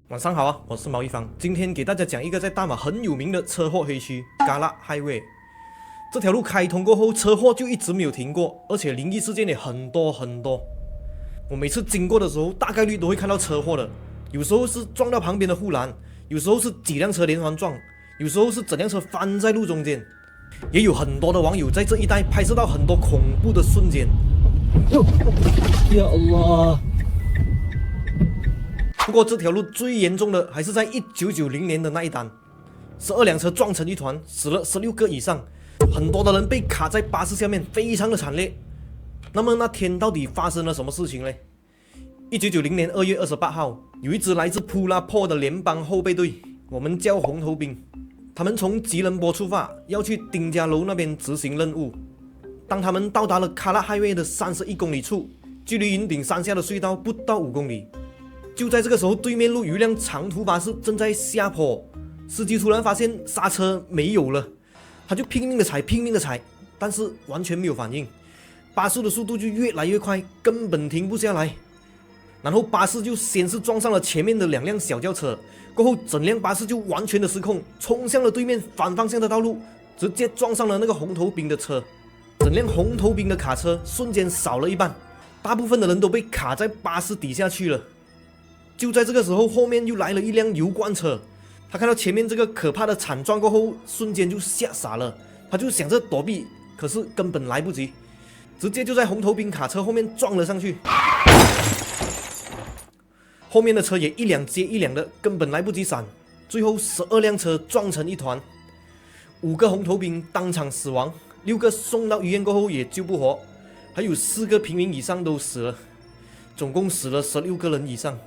晚上好啊，我是毛一方，今天给大家讲一个在大马很有名的车祸黑区——嘎拉 Highway。这条路开通过后，车祸就一直没有停过，而且灵异事件也很多。我每次经过的时候，大概率都会看到车祸的，有时候是撞到旁边的护栏，有时候是几辆车连环撞，有时候是整辆车翻在路中间。也有很多的网友在这一带拍摄到很多恐怖的瞬间。呀Allah！不过这条路最严重的还是在1990年的那一单，12辆车撞成一团，死了16个以上，很多的人被卡在巴士下面，非常的惨烈。那么那天到底发生了什么事情呢？1990年2月28号，有一支来自普拉坡的联邦后备队，我们叫红头兵，他们从吉隆坡出发，要去丁加楼那边执行任务。当他们到达了卡拉 Highway 的31公里处，距离云顶山下的隧道不到5公里。就在这个时候，对面路有一辆长途巴士正在下坡，司机突然发现刹车没有了，他就拼命的踩，但是完全没有反应，巴士的速度就越来越快，根本停不下来。然后巴士就先是撞上了前面的2辆小轿车，过后整辆巴士就完全的失控，冲向了对面反方向的道路，直接撞上了那个红头兵的车，整辆红头兵的卡车瞬间少了一半，大部分的人都被卡在巴士底下去了。就在这个时候，后面又来了一辆油罐车，他看到前面这个可怕的惨状过后，瞬间就吓傻了，他就想着躲避，可是根本来不及，直接就在红头兵卡车后面撞了上去。后面的车也一辆接一辆的，根本来不及闪，最后12辆车撞成一团，5个红头兵当场死亡，6个送到医院过后也救不活，还有4个平民以上都死了，总共死了16个人以上。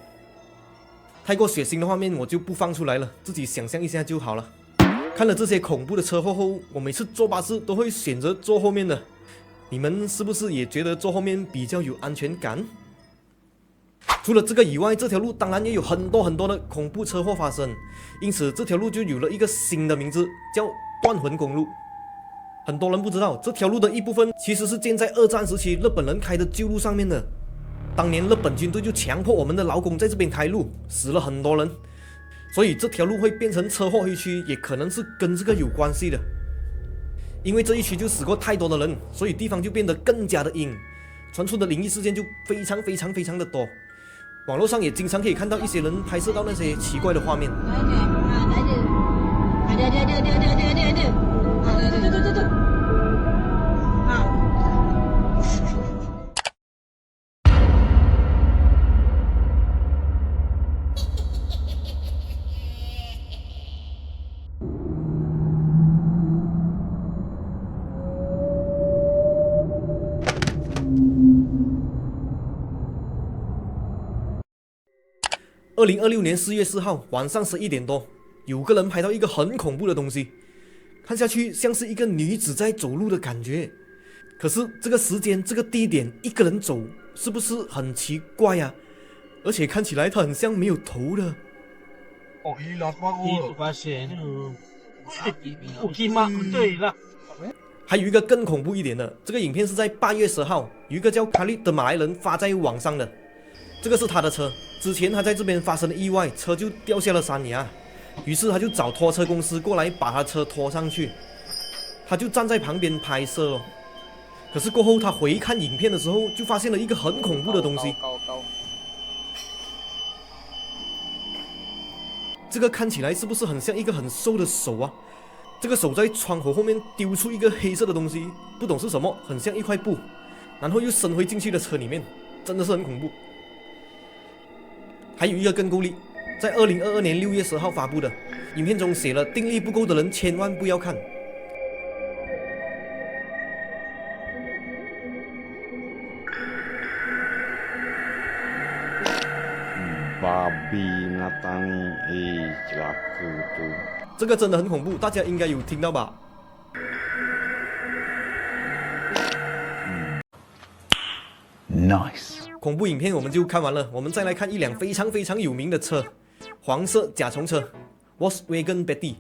太过血腥的画面我就不放出来了，自己想象一下就好了。看了这些恐怖的车祸后，我每次坐巴士都会选择坐后面的。你们是不是也觉得坐后面比较有安全感？除了这个以外，这条路当然也有很多的恐怖车祸发生，因此这条路就有了一个新的名字，叫断魂公路。很多人不知道，这条路的一部分其实是建在2战时期日本人开的旧路上面的。当年日本军队就强迫我们的劳工在这边开路，死了很多人，所以这条路会变成车祸黑区，也可能是跟这个有关系的。因为这一区就死过太多的人，所以地方就变得更加的阴，传出的灵异事件就非常的多。网络上也经常可以看到一些人拍摄到那些奇怪的画面。2026年4月4号晚上11点多，有个人拍到一个很恐怖的东西，看下去像是一个女子在走路的感觉。可是这个时间、这个地点，一个人走，是不是很奇怪呀？而且看起来她很像没有头的。哦，你发现我的妈！对了，还有一个更恐怖一点的，这个影片是在8月10号，有一个叫卡利的马来人发在网上的。这个是他的车，之前他在这边发生了意外，车就掉下了山崖，于是他就找拖车公司过来把他车拖上去，他就站在旁边拍摄哦。可是过后他回看影片的时候，就发现了一个很恐怖的东西。这个看起来是不是很像一个很瘦的手啊？这个手在窗口后面丢出一个黑色的东西，不懂是什么，很像一块布，然后又伸回进去的车里面，真的是很恐怖。还有一个更够力，在2022年6月10号发布的影片中写了定力不够的人千万不要看。这个真的很恐怖，大家应该有听到吧？Nice。恐怖影片我们就看完了，我们再来看一辆非常有名的车，黄色甲虫车 Volkswagen Beetle。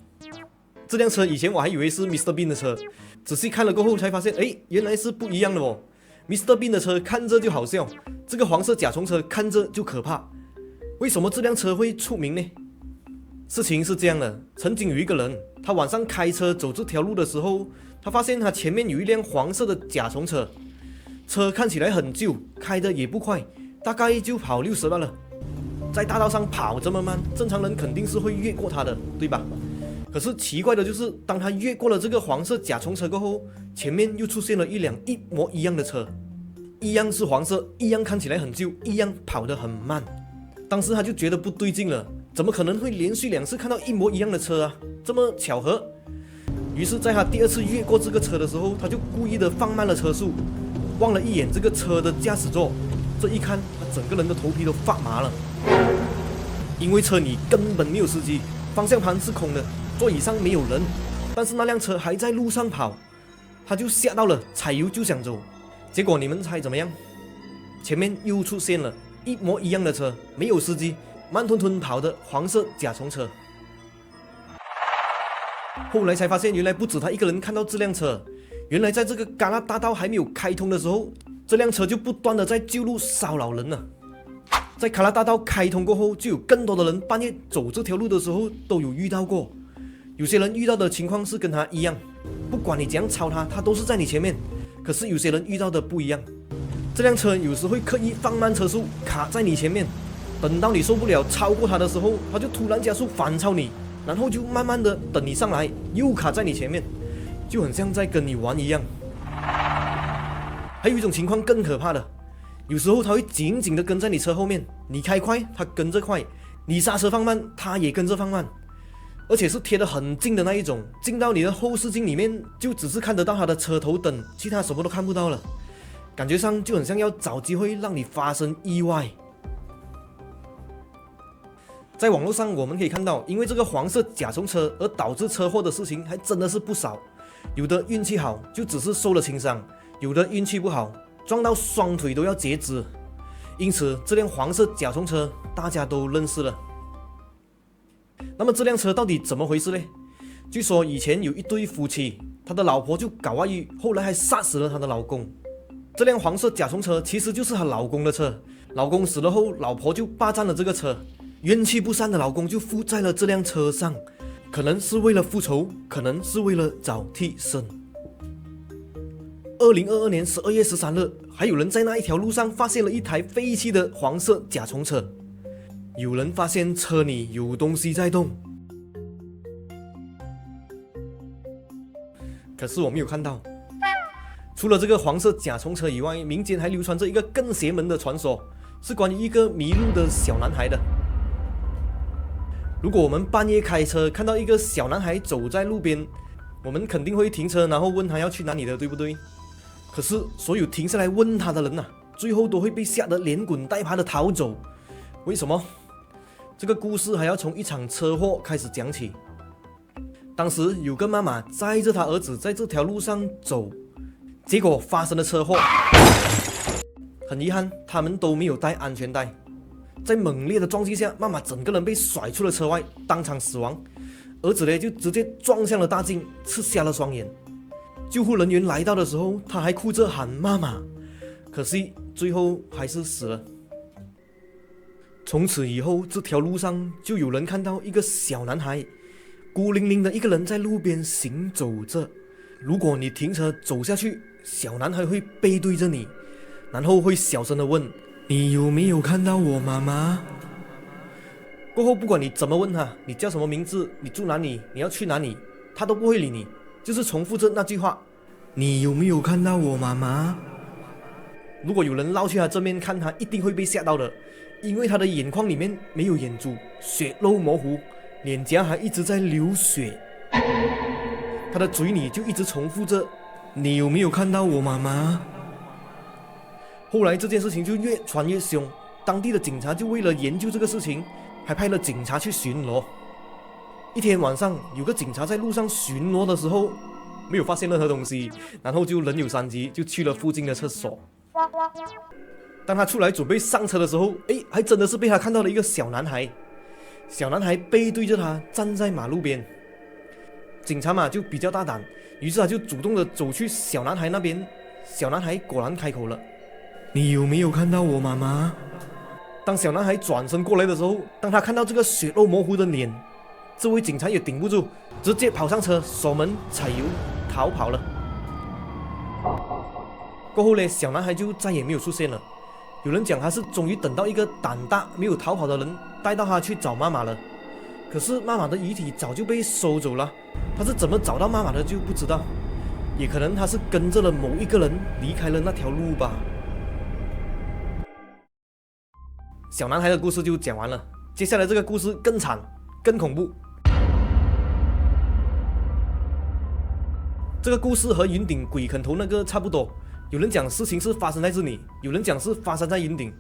这辆车以前我还以为是 Mr. Bean 的车，仔细看了过后才发现，原来是不一样的哦。Mr. Bean 的车看着就好笑，这个黄色甲虫车看着就可怕。为什么这辆车会出名呢？事情是这样的，曾经有一个人，他晚上开车走这条路的时候，他发现他前面有一辆黄色的甲虫车，车看起来很旧，开得也不快，大概就跑60罢了。在大道上跑这么慢，正常人肯定是会越过他的，对吧？可是奇怪的就是，当他越过了这个黄色甲虫车过后，前面又出现了一辆一模一样的车，一样是黄色，一样看起来很旧，一样跑得很慢。当时他就觉得不对劲了，怎么可能会连续2次看到一模一样的车啊？这么巧合？于是，在他第2次越过这个车的时候，他就故意的放慢了车速，望了一眼这个车的驾驶座，这一看，他整个人的头皮都发麻了。因为车里根本没有司机，方向盘是空的，座椅上没有人，但是那辆车还在路上跑，他就吓到了，踩油就想走。结果你们猜怎么样？前面又出现了一模一样的车，没有司机，慢吞吞跑的黄色甲虫车。后来才发现，原来不止他一个人看到这辆车，原来在这个戛纳大道还没有开通的时候，这辆车就不断的在旧路骚扰人了。在喀拉大道开通过后，就有更多的人半夜走这条路的时候都有遇到过。有些人遇到的情况是跟他一样，不管你怎样超他，他都是在你前面。可是有些人遇到的不一样，这辆车有时会刻意放慢车速，卡在你前面，等到你受不了超过他的时候，他就突然加速反超你，然后就慢慢的等你上来，又卡在你前面，就很像在跟你玩一样。还有一种情况更可怕的，有时候他会紧紧的跟在你车后面，你开快他跟着快，你刹车放慢他也跟着放慢，而且是贴得很近的那一种，近到你的后视镜里面就只是看得到他的车头灯，其他什么都看不到了，感觉上就很像要找机会让你发生意外。在网络上我们可以看到，因为这个黄色甲虫车而导致车祸的事情还真的是不少，有的运气好就只是受了轻伤，有的运气不好撞到双腿都要截肢，因此这辆黄色甲虫车大家都认识了。那么这辆车到底怎么回事呢？据说以前有一对夫妻，他的老婆就搞外遇，后来还杀死了他的老公。这辆黄色甲虫车其实就是她老公的车，老公死了后，老婆就霸占了这个车，冤气不散的老公就附在了这辆车上，可能是为了复仇，可能是为了找替身。2022年12月13日，还有人在那一条路上发现了一台废弃的黄色甲虫车，有人发现车里有东西在动，可是我没有看到。除了这个黄色甲虫车以外，民间还流传着一个更邪门的传说，是关于一个迷路的小男孩的。如果我们半夜开车看到一个小男孩走在路边，我们肯定会停车，然后问他要去哪里的，对不对？可是所有停下来问他的人最后都会被吓得连滚带爬的逃走。为什么？这个故事还要从一场车祸开始讲起。当时有个妈妈载着她儿子在这条路上走，结果发生了车祸。很遗憾，他们都没有带安全带。在猛烈的撞击下，妈妈整个人被甩出了车外，当场死亡。儿子呢就直接撞向了大镜，刺瞎了双眼。救护人员来到的时候，他还哭着喊妈妈，可惜最后还是死了。从此以后，这条路上就有人看到一个小男孩孤零零的一个人在路边行走着。如果你停车走下去，小男孩会背对着你，然后会小声的问你有没有看到我妈妈。过后不管你怎么问他，你叫什么名字，你住哪里，你要去哪里，他都不会理你，就是重复着那句话，你有没有看到我妈妈。如果有人绕去他正面看他，一定会被吓到的，因为他的眼眶里面没有眼珠，血肉模糊，脸颊还一直在流血，他的嘴里就一直重复着你有没有看到我妈妈。后来这件事情就越传越凶，当地的警察就为了研究这个事情，还派了警察去巡逻。一天晚上，有个警察在路上巡逻的时候没有发现任何东西，然后就人有三急，就去了附近的厕所。当他出来准备上车的时候，还真的是被他看到了一个小男孩。小男孩背对着他站在马路边。警察嘛就比较大胆，于是他就主动的走去小男孩那边。小男孩果然开口了，你有没有看到我妈妈？当小男孩转身过来的时候，当他看到这个血肉模糊的脸，这位警察也顶不住，直接跑上车，锁门踩油逃跑了。过后呢，小男孩就再也没有出现了。有人讲他是终于等到一个胆大没有逃跑的人带到他去找妈妈了，可是妈妈的遗体早就被收走了，他是怎么找到妈妈的就不知道，也可能他是跟着了某一个人离开了那条路吧。小男孩的故事就讲完了，接下来这个故事更惨更恐怖。这个故事和云顶鬼啃头那个差不多，有人讲事情是发生在这里，有人讲是发生在云顶，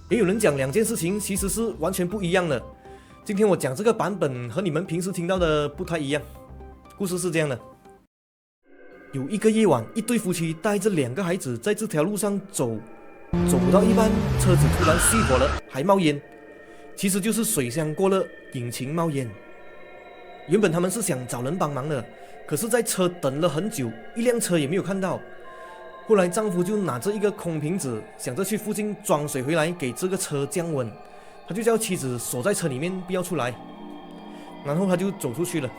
也有人讲两件事情其实是完全不一样的。今天我讲这个版本和你们平时听到的不太一样。故事是这样的，有一个夜晚，一对夫妻带着2个孩子在这条路上走到一半，车子突然熄火了，还冒烟，其实就是水箱过了，引擎冒烟。原本他们是想找人帮忙的，可是在车等了很久，一辆车也没有看到。后来丈夫就拿着一个空瓶子，想着去附近装水回来给这个车降温，他就叫妻子锁在车里面不要出来，然后他就走出去了。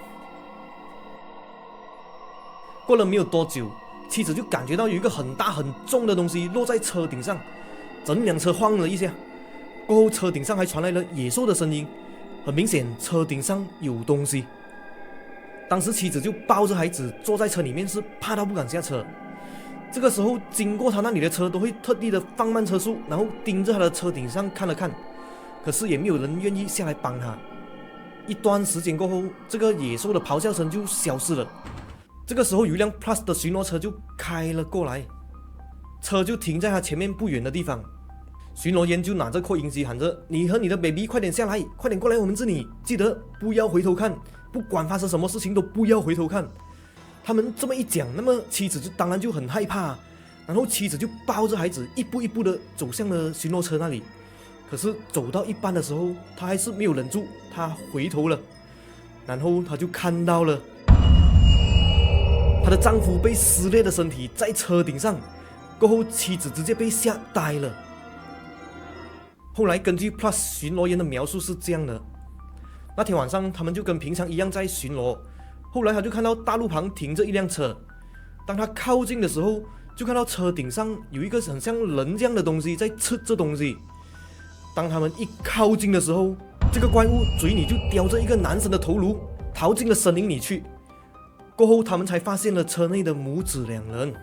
过了没有多久，妻子就感觉到有一个很大很重的东西落在车顶上，整辆车晃了一下，过后车顶上还传来了野兽的声音，很明显车顶上有东西。当时妻子就抱着孩子坐在车里面，是怕到不敢下车。这个时候经过他那里的车都会特地的放慢车速，然后盯着他的车顶上看了看，可是也没有人愿意下来帮他。一段时间过后，这个野兽的咆哮声就消失了。这个时候有一辆 Plus 的巡逻车就开了过来，车就停在他前面不远的地方。巡逻员就拿着扩音机喊着：“你和你的 baby 快点下来，快点过来我们这里，记得不要回头看，不管发生什么事情都不要回头看。”他们这么一讲，那么妻子就当然就很害怕，然后妻子就抱着孩子一步一步的走向了巡逻车那里。可是走到一半的时候，她还是没有忍住，她回头了，然后她就看到了她的丈夫被撕裂的身体在车顶上，过后妻子直接被吓呆了。后来根据 Plus 巡逻员的描述是这样的，那天晚上他们就跟平常一样在巡逻，后来他就看到大路旁停着一辆车，当他靠近的时候，就看到车顶上有一个很像人这样的东西在吃这东西。当他们一靠近的时候，这个怪物嘴里就叼着一个男生的头颅，逃进了森林里去。过后他们才发现了车内的母子2人。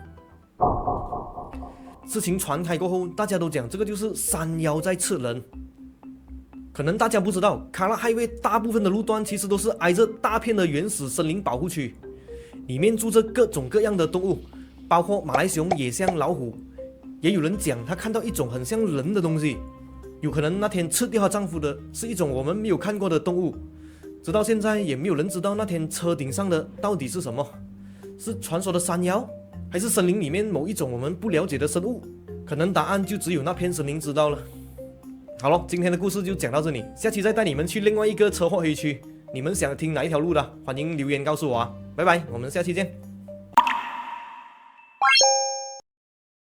事情传开过后，大家都讲这个就是山妖在吃人。可能大家不知道，卡拉海威大部分的路段其实都是挨着大片的原始森林保护区，里面住着各种各样的动物，包括马来熊、野象、老虎。也有人讲他看到一种很像人的东西，有可能那天吃掉她丈夫的是一种我们没有看过的动物。直到现在也没有人知道那天车顶上的到底是什么，是传说的山妖，还是森林里面某一种我们不了解的生物？可能答案就只有那片森林知道了。好了，今天的故事就讲到这里，下期再带你们去另外一个车祸黑区。你们想听哪一条路的，欢迎留言告诉我啊！拜拜，我们下期见。